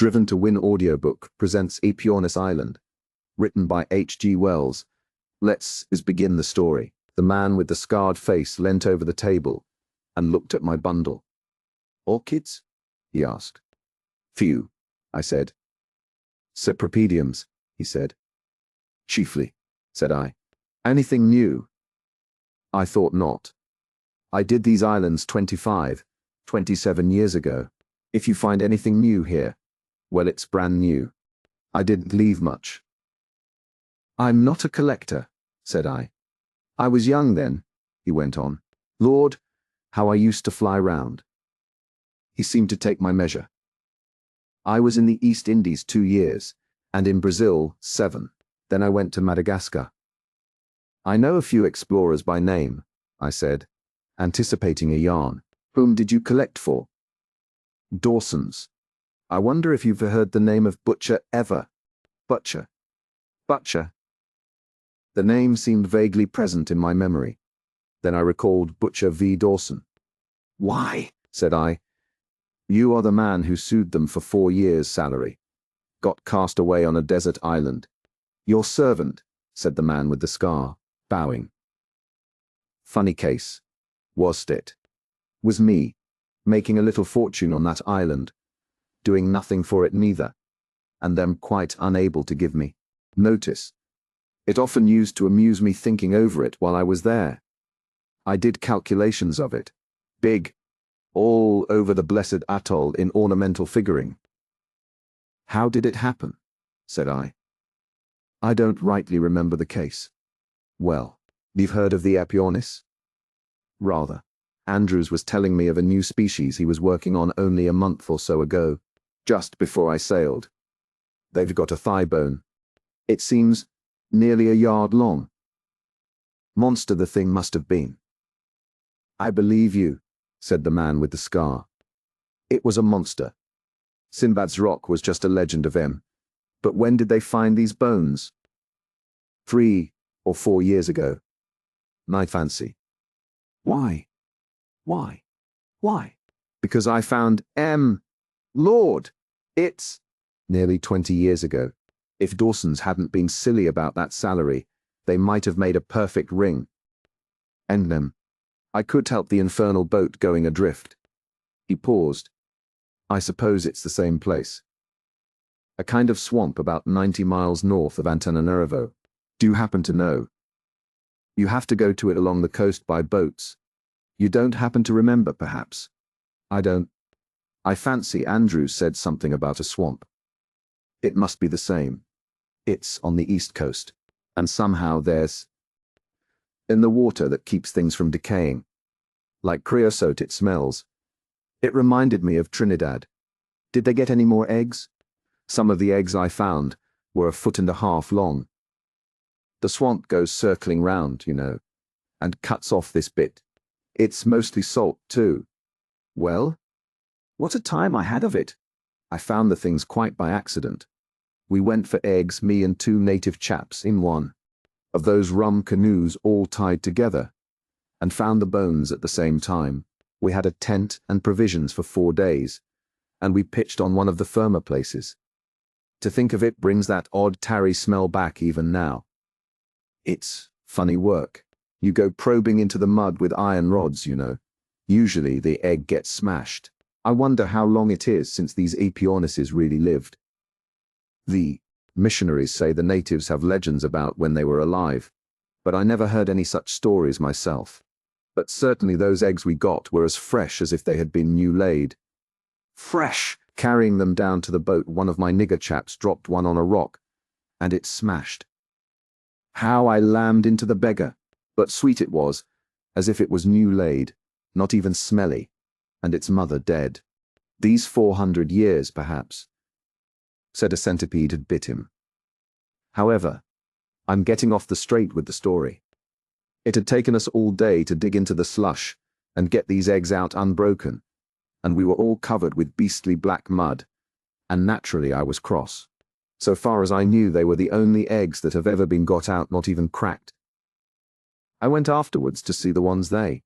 Driven to Win Audiobook presents Aepyornis Island, written by H.G. Wells. Let's begin the story. The man with the scarred face leant over the table and looked at my bundle. "Orchids?" he asked. "Few," I said. "Cypripediums," he said. "Chiefly," said I. "Anything new?" "I thought not. I did these islands 27 years ago. If you find anything new here, well, it's brand new. I didn't leave much." "I'm not a collector," said I. "I was young then," he went on. "Lord, how I used to fly round." He seemed to take my measure. "I was in the East Indies 2 years, and in Brazil 7. Then I went to Madagascar." "I know a few explorers by name," I said, anticipating a yarn. "Whom did you collect for?" "Dawson's. I wonder if you've heard the name of Butcher ever." "Butcher? Butcher?" The name seemed vaguely present in my memory. Then I recalled Butcher v. Dawson. "Why?" said I. "You are the man who sued them for 4 years' salary. Got cast away on a desert island." "Your servant," said the man with the scar, bowing. "Funny case. Wasn't it? Was me, making a little fortune on that island, doing nothing for it neither, and them quite unable to give me notice. It often used to amuse me thinking over it while I was there. I did calculations of it, big, all over the blessed atoll in ornamental figuring." "How did it happen?" said I. "I don't rightly remember the case." "Well, you've heard of the Aepyornis?" "Rather. Andrews was telling me of a new species he was working on only a month or so ago, just before I sailed. They've got a thigh bone. It seems nearly a yard long. Monster the thing must have been." "I believe you," said the man with the scar. "It was a monster. Sinbad's Rock was just a legend of him. But when did they find these bones?" 3 or 4 years ago. "I fancy." "Why? Why? Why?" "Because I found Lord, it's nearly 20 years ago. If Dawson's hadn't been silly about that salary, they might have made a perfect ring. And them, I could help the infernal boat going adrift." He paused. "I suppose it's the same place. A kind of swamp about 90 miles north of Antananarivo. Do you happen to know? You have to go to it along the coast by boats. You don't happen to remember, perhaps?" "I don't. I fancy Andrews said something about a swamp. It must be the same. It's on the east coast, and somehow there's in the water that keeps things from decaying. Like creosote it smells. It reminded me of Trinidad." "Did they get any more eggs?" "Some of the eggs I found were 1.5 feet long. The swamp goes circling round, you know, and cuts off this bit. It's mostly salt, too." "Well, what a time I had of it. I found the things quite by accident. We went for eggs, me and 2 native chaps, in one of those rum canoes all tied together, and found the bones at the same time. We had a tent and provisions for 4 days, and we pitched on one of the firmer places. To think of it brings that odd tarry smell back even now. It's funny work. You go probing into the mud with iron rods, you know. Usually the egg gets smashed. I wonder how long it is since these Aepyornises really lived. The missionaries say the natives have legends about when they were alive, but I never heard any such stories myself. But certainly those eggs we got were as fresh as if they had been new laid. Fresh! Carrying them down to the boat, one of my nigger chaps dropped one on a rock, and it smashed. How I lammed into the beggar! But sweet it was, as if it was new laid, not even smelly, and its mother dead. These 400 years, perhaps," said a centipede had bit him. "However, I'm getting off the straight with the story. It had taken us all day to dig into the slush and get these eggs out unbroken, and we were all covered with beastly black mud, and naturally I was cross. So far as I knew, they were the only eggs that have ever been got out, not even cracked. I went afterwards to see the ones they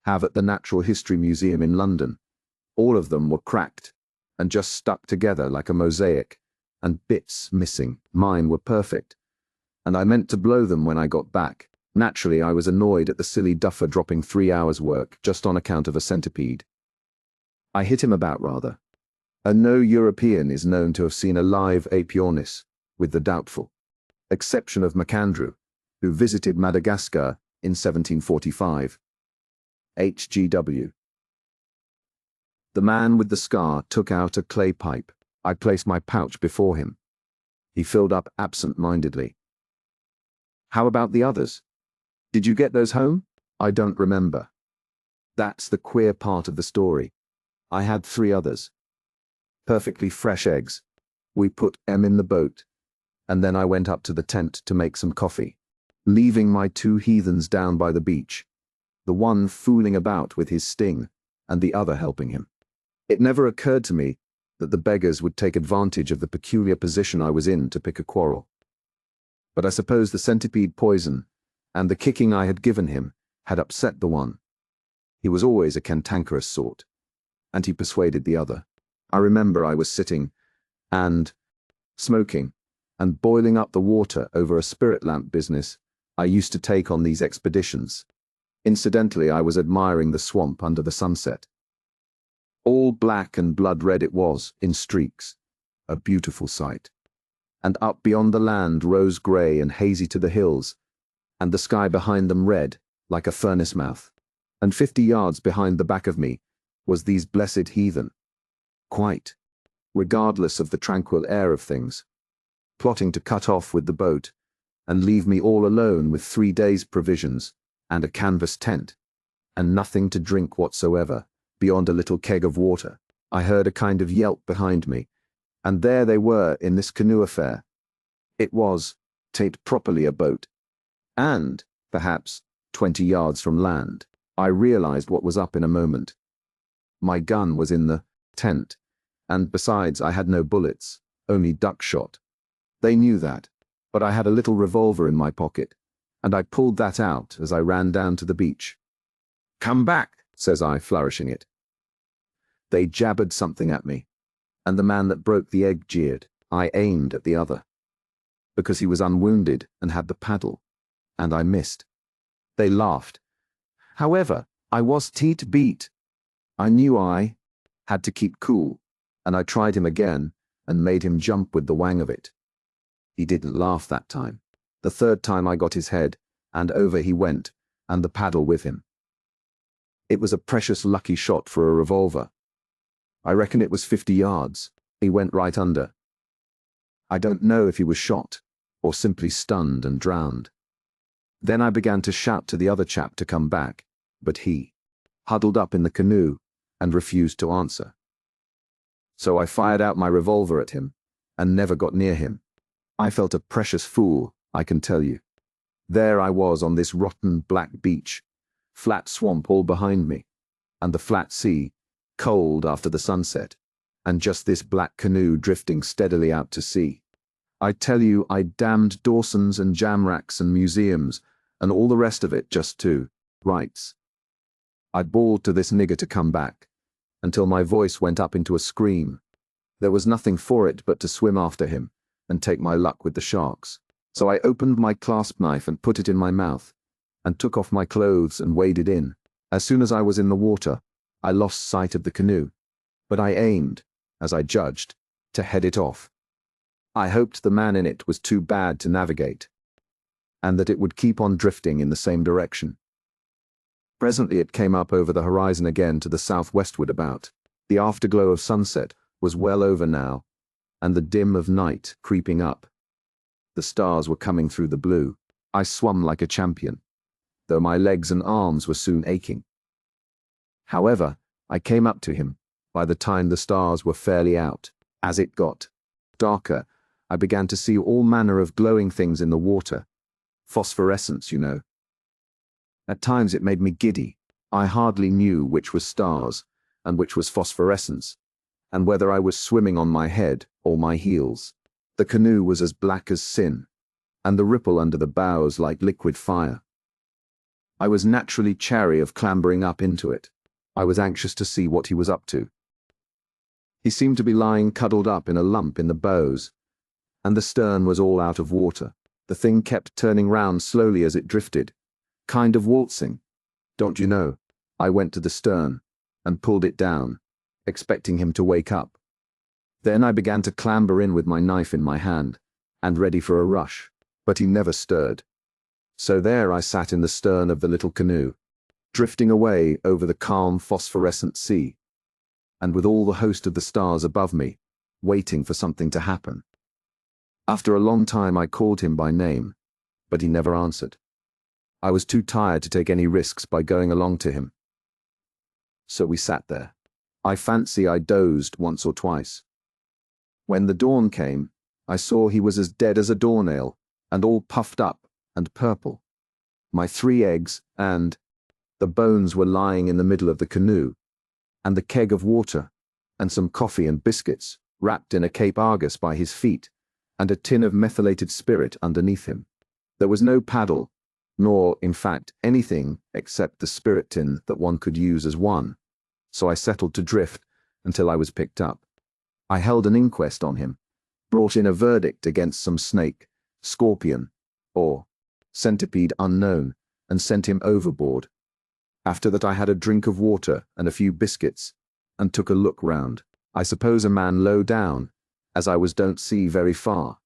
have at the Natural History Museum in London. All of them were cracked, and just stuck together like a mosaic, and bits missing. Mine were perfect, and I meant to blow them when I got back. Naturally, I was annoyed at the silly duffer dropping 3 hours' work just on account of a centipede. I hit him about, rather. No European is known to have seen a live Aepyornis, with the doubtful exception of MacAndrew, who visited Madagascar in 1745. HGW. The man with the scar took out a clay pipe. I placed my pouch before him. He filled up absent-mindedly. How about the others? Did you get those home? I don't remember. That's the queer part of the story. I had 3 others. Perfectly fresh eggs. We put them in the boat, and then I went up to the tent to make some coffee, leaving my 2 heathens down by the beach, the one fooling about with his sting, and the other helping him. It never occurred to me that the beggars would take advantage of the peculiar position I was in to pick a quarrel. But I suppose the centipede poison and the kicking I had given him had upset the one. He was always a cantankerous sort, and he persuaded the other. I remember I was sitting and smoking and boiling up the water over a spirit lamp business I used to take on these expeditions. Incidentally, I was admiring the swamp under the sunset. All black and blood red it was, in streaks, a beautiful sight. And up beyond the land rose grey and hazy to the hills, and the sky behind them red, like a furnace mouth. And 50 yards behind the back of me was these blessed heathen, quite, regardless of the tranquil air of things, plotting to cut off with the boat and leave me all alone with 3 days' provisions and a canvas tent, and nothing to drink whatsoever beyond a little keg of water. I heard a kind of yelp behind me, and there they were in this canoe affair. It was, tain't properly a boat, and, perhaps, 20 yards from land. I realized what was up in a moment. My gun was in the tent, and besides I had no bullets, only duck shot. They knew that, but I had a little revolver in my pocket, and I pulled that out as I ran down to the beach. "Come back," says I, flourishing it. They jabbered something at me, and the man that broke the egg jeered. I aimed at the other, because he was unwounded and had the paddle, and I missed. They laughed. However, I was teat beat. I knew I had to keep cool, and I tried him again and made him jump with the wang of it. He didn't laugh that time. The 3rd time I got his head, and over he went, and the paddle with him. It was a precious lucky shot for a revolver. I reckon it was 50 yards. He went right under. I don't know if he was shot, or simply stunned and drowned. Then I began to shout to the other chap to come back, but he huddled up in the canoe and refused to answer. So I fired out my revolver at him, and never got near him. I felt a precious fool, I can tell you. There I was on this rotten black beach, flat swamp all behind me, and the flat sea, cold after the sunset, and just this black canoe drifting steadily out to sea. I tell you, I damned Dawsons and Jamracks and museums, and all the rest of it just to rights. I bawled to this nigger to come back, until my voice went up into a scream. There was nothing for it but to swim after him, and take my luck with the sharks. So I opened my clasp knife and put it in my mouth, and took off my clothes and waded in. As soon as I was in the water, I lost sight of the canoe, but I aimed, as I judged, to head it off. I hoped the man in it was too bad to navigate, and that it would keep on drifting in the same direction. Presently it came up over the horizon again to the southwestward about. The afterglow of sunset was well over now, and the dim of night creeping up. The stars were coming through the blue. I swum like a champion, though my legs and arms were soon aching. However, I came up to him by the time the stars were fairly out. As it got darker, I began to see all manner of glowing things in the water. Phosphorescence, you know. At times it made me giddy. I hardly knew which was stars and which was phosphorescence, and whether I was swimming on my head or my heels. The canoe was as black as sin, and the ripple under the bows like liquid fire. I was naturally chary of clambering up into it. I was anxious to see what he was up to. He seemed to be lying cuddled up in a lump in the bows, and the stern was all out of water. The thing kept turning round slowly as it drifted, kind of waltzing. Don't you know, I went to the stern and pulled it down, expecting him to wake up. Then I began to clamber in with my knife in my hand, and ready for a rush, but he never stirred. So there I sat in the stern of the little canoe, drifting away over the calm phosphorescent sea, and with all the host of the stars above me, waiting for something to happen. After a long time I called him by name, but he never answered. I was too tired to take any risks by going along to him. So we sat there. I fancy I dozed once or twice. When the dawn came, I saw he was as dead as a doornail, and all puffed up and purple. My 3 eggs and the bones were lying in the middle of the canoe, and the keg of water, and some coffee and biscuits, wrapped in a Cape Argus by his feet, and a tin of methylated spirit underneath him. There was no paddle, nor, in fact, anything except the spirit tin that one could use as one, so I settled to drift until I was picked up. I held an inquest on him, brought in a verdict against some snake, scorpion, or centipede unknown, and sent him overboard. After that I had a drink of water and a few biscuits, and took a look round. I suppose a man low down, as I was don't see very far.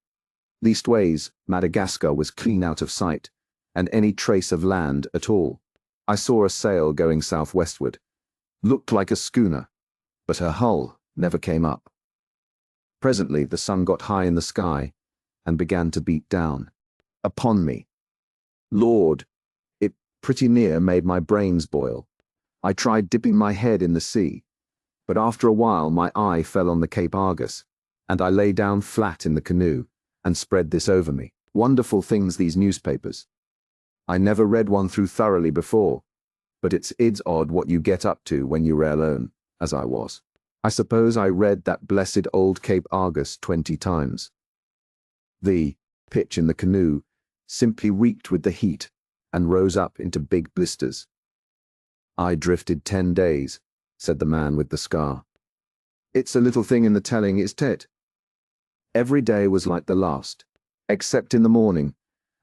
Leastways, Madagascar was clean out of sight, and any trace of land at all. I saw a sail going southwestward. Looked like a schooner, but her hull never came up. Presently the sun got high in the sky, and began to beat down upon me. Lord, it pretty near made my brains boil. I tried dipping my head in the sea, but after a while my eye fell on the Cape Argus, and I lay down flat in the canoe and spread this over me. Wonderful things, these newspapers. I never read one through thoroughly before, but it's odd what you get up to when you're alone, as I was. I suppose I read that blessed old Cape Argus 20 times. The pitch in the canoe simply reeked with the heat and rose up into big blisters. I drifted 10 days, said the man with the scar. It's a little thing in the telling, isn't it? Every day was like the last, except in the morning,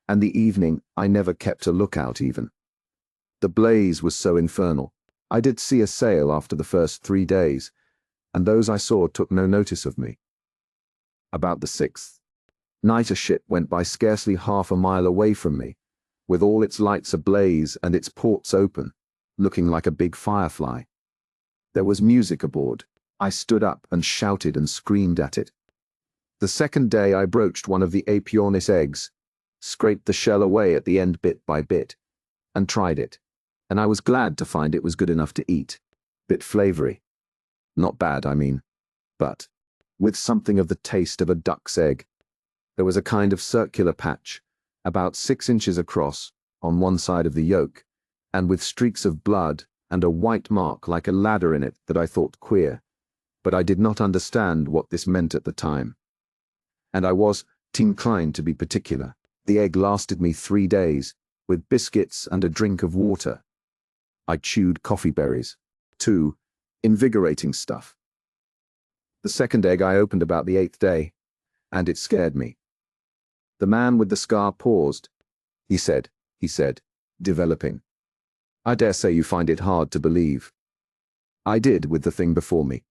and the evening I never kept a lookout even. The blaze was so infernal. I did see a sail after the first 3 days, and those I saw took no notice of me. About the 6th night a ship went by scarcely half a mile away from me, with all its lights ablaze and its ports open, looking like a big firefly. There was music aboard. I stood up and shouted and screamed at it. The 2nd day I broached one of the Aepyornis eggs, scraped the shell away at the end bit by bit, and tried it, and I was glad to find it was good enough to eat. Bit flavory. Not bad, I mean, but with something of the taste of a duck's egg. There was a kind of circular patch, about 6 inches across, on one side of the yolk, and with streaks of blood and a white mark like a ladder in it that I thought queer, but I did not understand what this meant at the time. And I was inclined to be particular. The egg lasted me 3 days, with biscuits and a drink of water. I chewed coffee berries, too, invigorating stuff. The 2nd egg I opened about the 8th day, and it scared me. The man with the scar paused. He said, developing. I dare say you find it hard to believe. I did with the thing before me.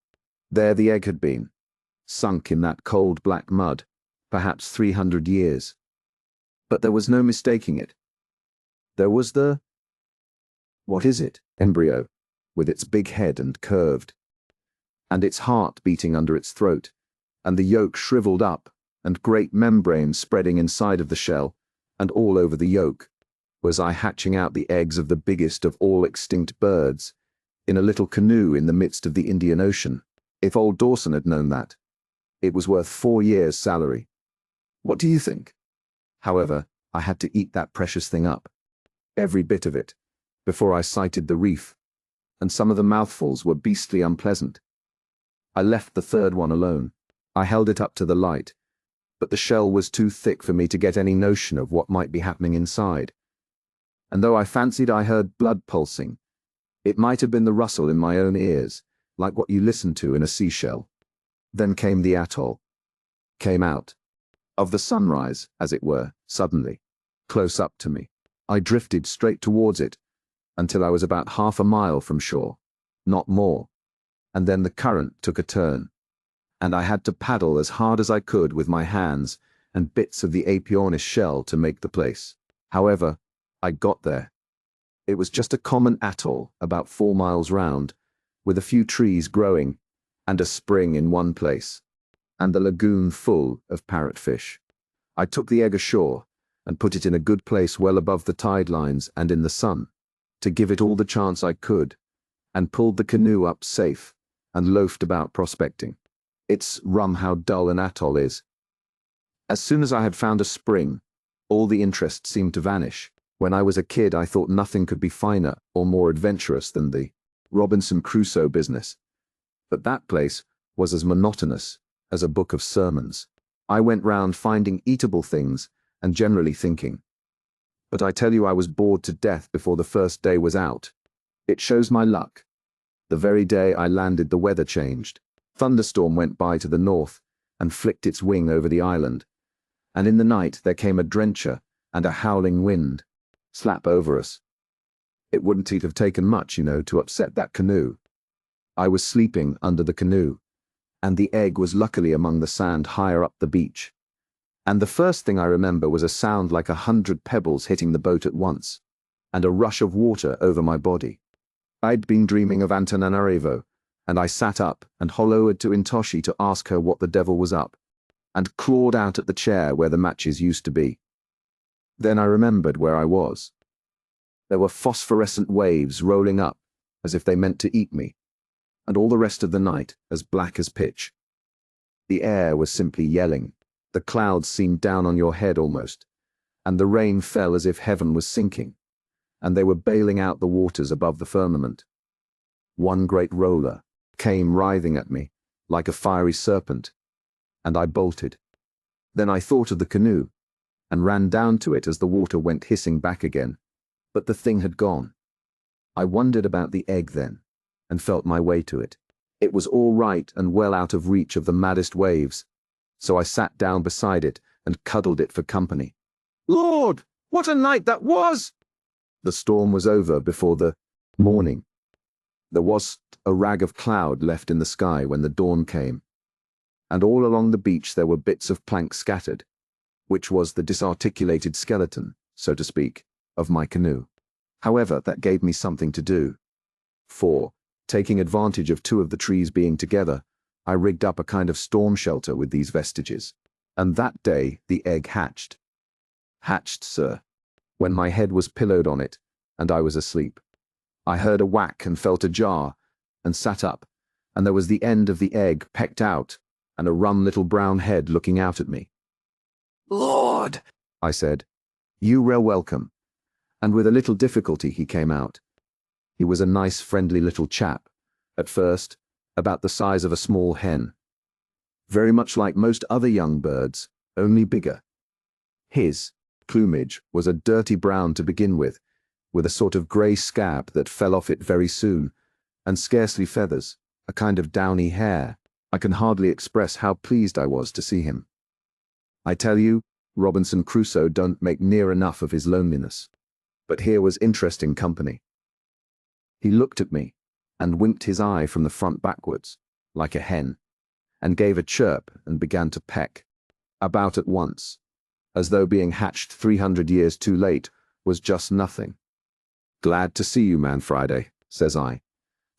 There the egg had been, sunk in that cold black mud, perhaps 300 years. But there was no mistaking it. There was the, what is it, embryo, with its big head and curved, and its heart beating under its throat, and the yolk shriveled up, and great membranes spreading inside of the shell, and all over the yolk. Was I hatching out the eggs of the biggest of all extinct birds, in a little canoe in the midst of the Indian Ocean? If old Dawson had known that, it was worth 4 years' salary. What do you think? However, I had to eat that precious thing up, every bit of it, before I sighted the reef, and some of the mouthfuls were beastly unpleasant. I left the 3rd one alone. I held it up to the light, but the shell was too thick for me to get any notion of what might be happening inside. And though I fancied I heard blood pulsing, it might have been the rustle in my own ears, like what you listen to in a seashell. Then came the atoll. Came out of the sunrise, as it were, suddenly, close up to me. I drifted straight towards it until I was about half a mile from shore, not more, and then the current took a turn, and I had to paddle as hard as I could with my hands and bits of the Aepyornis shell to make the place. However, I got there. It was just a common atoll about 4 miles round, with a few trees growing and a spring in one place, and the lagoon full of parrotfish. I took the egg ashore and put it in a good place well above the tide lines and in the sun, to give it all the chance I could, and pulled the canoe up safe and loafed about prospecting. It's rum how dull an atoll is. As soon as I had found a spring, all the interest seemed to vanish. When I was a kid, I thought nothing could be finer or more adventurous than the Robinson Crusoe business. But that place was as monotonous as a book of sermons. I went round finding eatable things and generally thinking. But I tell you, I was bored to death before the first day was out. It shows my luck. The very day I landed, the weather changed. Thunderstorm went by to the north and flicked its wing over the island, and in the night there came a drencher and a howling wind slap over us. It wouldn't have taken much, to upset that canoe. I was sleeping under the canoe, and the egg was luckily among the sand higher up the beach. And the first thing I remember was a sound like 100 pebbles hitting the boat at once, and a rush of water over my body. I'd been dreaming of Antananarivo, and I sat up and holloed to Intoshi to ask her what the devil was up, and clawed out at the chair where the matches used to be. Then I remembered where I was. There were phosphorescent waves rolling up, as if they meant to eat me, and all the rest of the night as black as pitch. The air was simply yelling. The clouds seemed down on your head almost, and the rain fell as if heaven was sinking, and they were bailing out the waters above the firmament. One great roller came writhing at me like a fiery serpent, and I bolted. Then I thought of the canoe, and ran down to it as the water went hissing back again, but the thing had gone. I wondered about the egg then, and felt my way to it. It was all right and well out of reach of the maddest waves, so I sat down beside it and cuddled it for company. Lord, what a night that was! The storm was over before the morning. There was a rag of cloud left in the sky when the dawn came, and all along the beach there were bits of plank scattered, which was the disarticulated skeleton, so to speak, of my canoe. However, that gave me something to do. For, taking advantage of 2 of the trees being together, I rigged up a kind of storm shelter with these vestiges. And that day the egg hatched. Hatched, sir, when my head was pillowed on it, and I was asleep. I heard a whack and felt a jar, and sat up, and there was the end of the egg pecked out, and a rum little brown head looking out at me. Lord, I said, you real welcome. And with a little difficulty he came out. He was a nice friendly little chap, at first, about the size of a small hen. Very much like most other young birds, only bigger. His plumage was a dirty brown to begin with a sort of grey scab that fell off it very soon, and scarcely feathers, a kind of downy hair. I can hardly express how pleased I was to see him. I tell you, Robinson Crusoe don't make near enough of his loneliness. But here was interesting company. He looked at me, and winked his eye from the front backwards, like a hen, and gave a chirp and began to peck, about at once, as though being hatched 300 years too late was just nothing. Glad to see you, Man Friday, says I,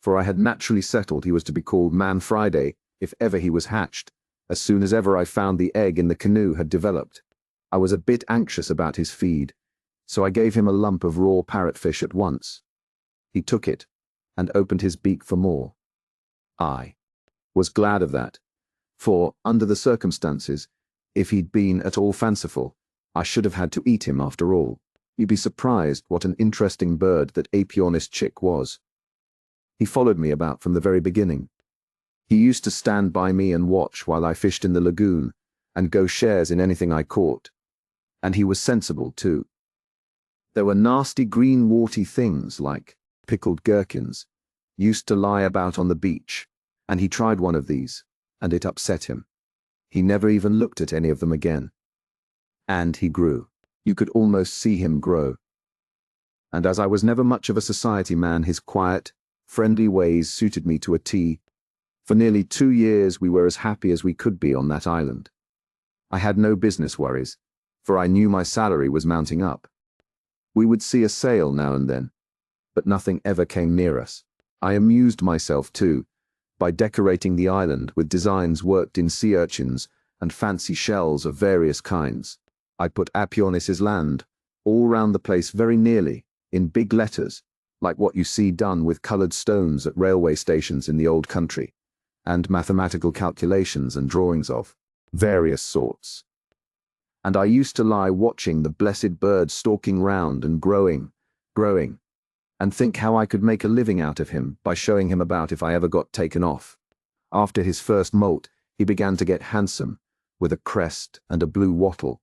for I had naturally settled he was to be called Man Friday if ever he was hatched, as soon as ever I found the egg in the canoe had developed. I was a bit anxious about his feed, so I gave him a lump of raw parrotfish at once. He took it, and opened his beak for more. I was glad of that, for, under the circumstances, if he'd been at all fanciful, I should have had to eat him after all. You'd be surprised what an interesting bird that Aepyornis chick was. He followed me about from the very beginning. He used to stand by me and watch while I fished in the lagoon, and go shares in anything I caught. And he was sensible, too. There were nasty green warty things, like pickled gherkins, used to lie about on the beach, and he tried one of these, and it upset him. He never even looked at any of them again. And he grew. You could almost see him grow. And as I was never much of a society man, his quiet, friendly ways suited me to a T. For nearly 2 years we were as happy as we could be on that island. I had no business worries, for I knew my salary was mounting up. We would see a sail now and then, but nothing ever came near us. I amused myself, too, by decorating the island with designs worked in sea urchins and fancy shells of various kinds. I put Aepyornis Island all round the place very nearly, in big letters, like what you see done with coloured stones at railway stations in the old country, and mathematical calculations and drawings of various sorts. And I used to lie watching the blessed bird stalking round and growing, and think how I could make a living out of him by showing him about if I ever got taken off. After his first molt, he began to get handsome, with a crest and a blue wattle,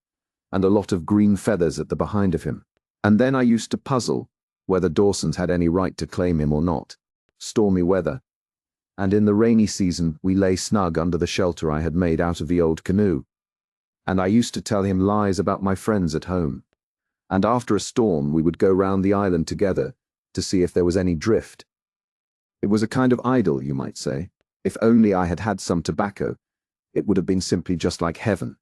and a lot of green feathers at the behind of him. And then I used to puzzle whether Dawsons had any right to claim him or not. Stormy weather, and in the rainy season we lay snug under the shelter I had made out of the old canoe. And I used to tell him lies about my friends at home. And after a storm we would go round the island together to see if there was any drift. It was a kind of idyll, you might say. If only I had had some tobacco, it would have been simply just like heaven.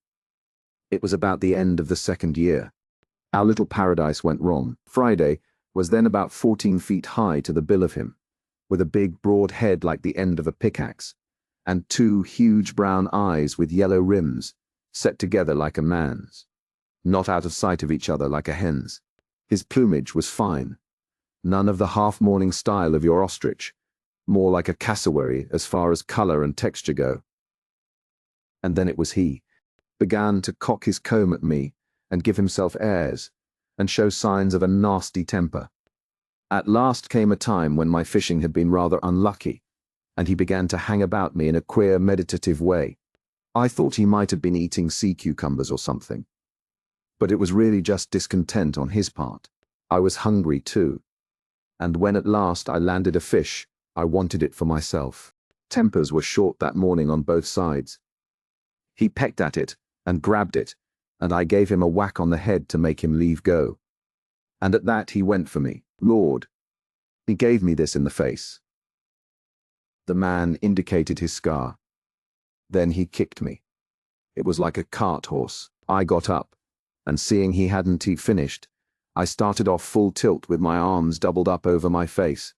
It was about the end of the 2nd year. Our little paradise went wrong. Friday was then about 14 feet high to the bill of him, with a big broad head like the end of a pickaxe, and 2 huge brown eyes with yellow rims, set together like a man's, not out of sight of each other like a hen's. His plumage was fine, none of the half-mourning style of your ostrich, more like a cassowary as far as colour and texture go. And then it was he began to cock his comb at me and give himself airs, and show signs of a nasty temper. At last came a time when my fishing had been rather unlucky, and he began to hang about me in a queer meditative way. I thought he might have been eating sea cucumbers or something, but it was really just discontent on his part. I was hungry too, and when at last I landed a fish, I wanted it for myself. Tempers were short that morning on both sides. He pecked at it and grabbed it, and I gave him a whack on the head to make him leave go. And at that he went for me. Lord, he gave me this in the face. The man indicated his scar. Then he kicked me. It was like a cart horse. I got up, and seeing he hadn't finished, I started off full tilt with my arms doubled up over my face.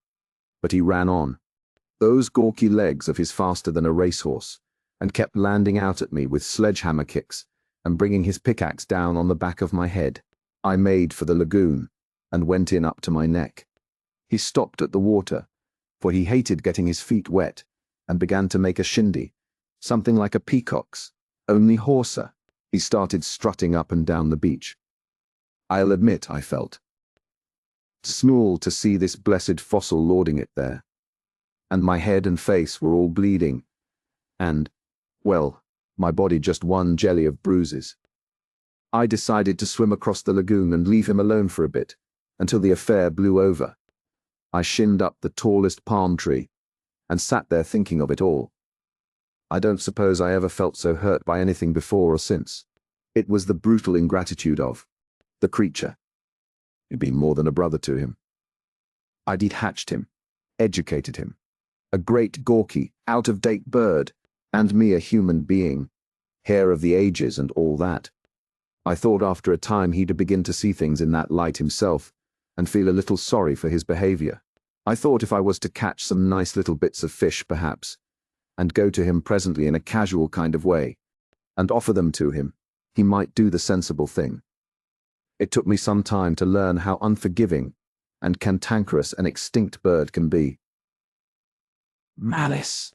But he ran on, those gawky legs of his faster than a racehorse, and kept landing out at me with sledgehammer kicks and bringing his pickaxe down on the back of my head. I made for the lagoon and went in up to my neck. He stopped at the water, for he hated getting his feet wet, and began to make a shindy, something like a peacock's, only hoarser. He started strutting up and down the beach. I'll admit I felt small to see this blessed fossil lording it there, and my head and face were all bleeding, and, well, my body just one jelly of bruises. I decided to swim across the lagoon and leave him alone for a bit, until the affair blew over. I shinned up the tallest palm tree, and sat there thinking of it all. I don't suppose I ever felt so hurt by anything before or since. It was the brutal ingratitude of the creature. He'd been more than a brother to him. I'd hatched him, educated him, a great gawky, out-of-date bird, and me a human being, hair of the ages and all that. I thought after a time he'd begin to see things in that light himself, and feel a little sorry for his behavior. I thought if I was to catch some nice little bits of fish, perhaps, and go to him presently in a casual kind of way, and offer them to him, he might do the sensible thing. It took me some time to learn how unforgiving and cantankerous an extinct bird can be. Malice.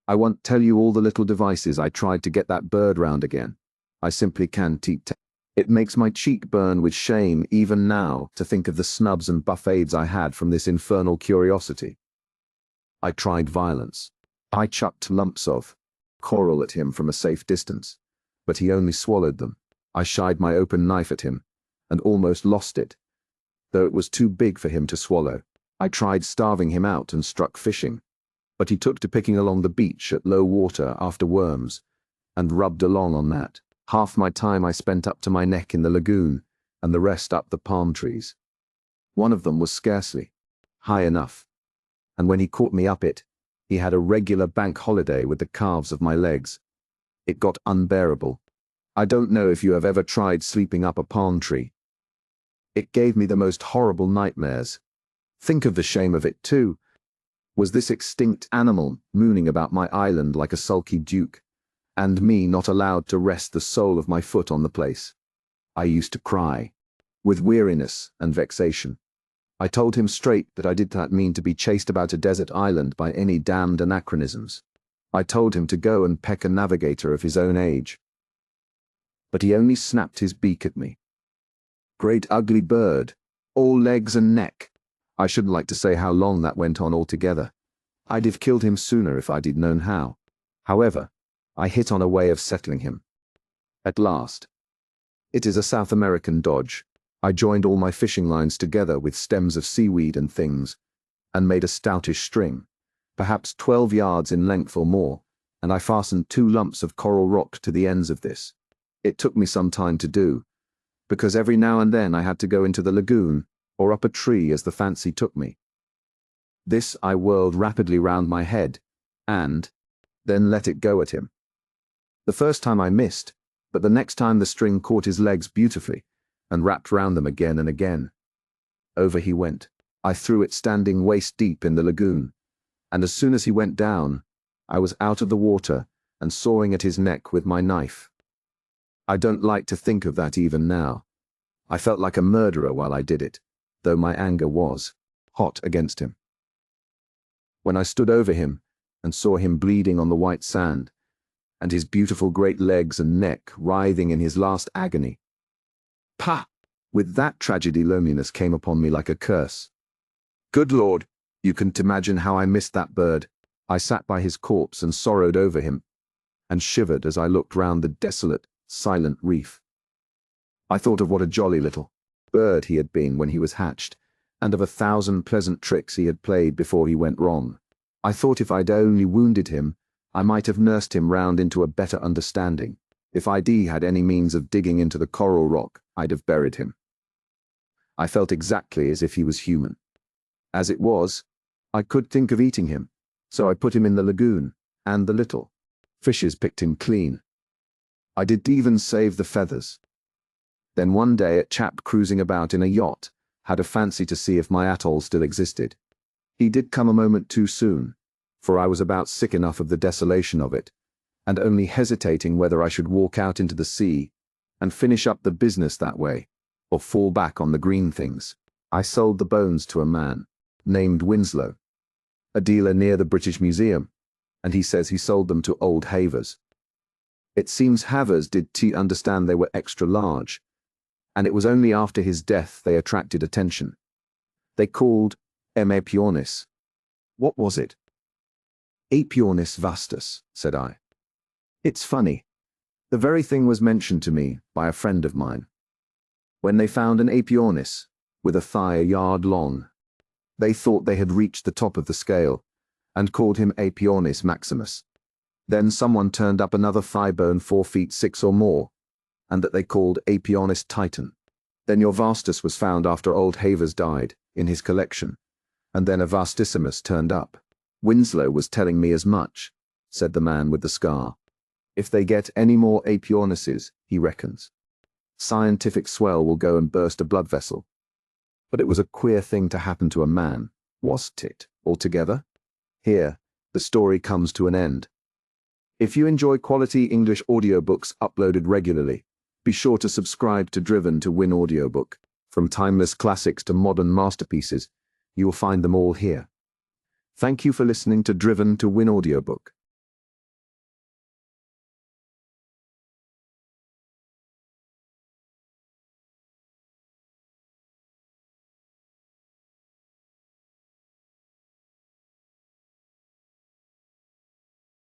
I won't tell you all the little devices I tried to get that bird round again. I simply can't tell. It makes my cheek burn with shame even now to think of the snubs and buffets I had from this infernal curiosity. I tried violence. I chucked lumps of coral at him from a safe distance, but he only swallowed them. I shied my open knife at him, and almost lost it, though it was too big for him to swallow. I tried starving him out and struck fishing, but he took to picking along the beach at low water after worms, and rubbed along on that. Half my time I spent up to my neck in the lagoon, and the rest up the palm trees. One of them was scarcely high enough, and when he caught me up it, he had a regular bank holiday with the calves of my legs. It got unbearable. I don't know if you have ever tried sleeping up a palm tree. It gave me the most horrible nightmares. Think of the shame of it, too. Was this extinct animal mooning about my island like a sulky duke, and me not allowed to rest the sole of my foot on the place? I used to cry, with weariness and vexation. I told him straight that I did not mean to be chased about a desert island by any damned anachronisms. I told him to go and peck a navigator of his own age. But he only snapped his beak at me. Great ugly bird, all legs and neck. I shouldn't like to say how long that went on altogether. I'd have killed him sooner if I'd known how. However, I hit on a way of settling him. At last. It is a South American dodge. I joined all my fishing lines together with stems of seaweed and things, and made a stoutish string, perhaps 12 yards in length or more, and I fastened 2 lumps of coral rock to the ends of this. It took me some time to do, because every now and then I had to go into the lagoon or up a tree as the fancy took me. This I whirled rapidly round my head, and then let it go at him. The first time I missed, but the next time the string caught his legs beautifully, and wrapped round them again and again. Over he went. I threw it standing waist deep in the lagoon, and as soon as he went down, I was out of the water and sawing at his neck with my knife. I don't like to think of that even now. I felt like a murderer while I did it, though my anger was hot against him. When I stood over him and saw him bleeding on the white sand, and his beautiful great legs and neck writhing in his last agony, pah! With that tragedy loneliness came upon me like a curse. Good Lord, you can't imagine how I missed that bird. I sat by his corpse and sorrowed over him, and shivered as I looked round the desolate, silent reef. I thought of what a jolly little bird he had been when he was hatched, and of 1,000 pleasant tricks he had played before he went wrong. I thought if I'd only wounded him, I might have nursed him round into a better understanding. If I'd had any means of digging into the coral rock, I'd have buried him. I felt exactly as if he was human. As it was, I could think of eating him, so I put him in the lagoon, and the little fishes picked him clean. I did even save the feathers. Then one day a chap cruising about in a yacht had a fancy to see if my atoll still existed. He did come a moment too soon, for I was about sick enough of the desolation of it, and only hesitating whether I should walk out into the sea and finish up the business that way, or fall back on the green things. I sold the bones to a man named Winslow, a dealer near the British Museum, and he says he sold them to old Havers. It seems Havers did understand they were extra large, and it was only after his death they attracted attention. They called Aepyornis. What was it? Aepyornis vastus, said I. It's funny. The very thing was mentioned to me by a friend of mine. When they found an Aepyornis, with a thigh a yard long, they thought they had reached the top of the scale, and called him Aepyornis maximus. Then someone turned up another thigh bone 4 feet 6 or more, and that they called Aepyornis titan. Then your vastus was found after old Havers died, in his collection, and then a vastissimus turned up. Winslow was telling me as much, said the man with the scar. If they get any more Aepyornises, he reckons, scientific swell will go and burst a blood vessel. But it was a queer thing to happen to a man, wasn't it, altogether? Here, the story comes to an end. If you enjoy quality English audiobooks uploaded regularly, be sure to subscribe to Driven to Win Audiobook. From timeless classics to modern masterpieces, you will find them all here. Thank you for listening to Driven to Win Audiobook.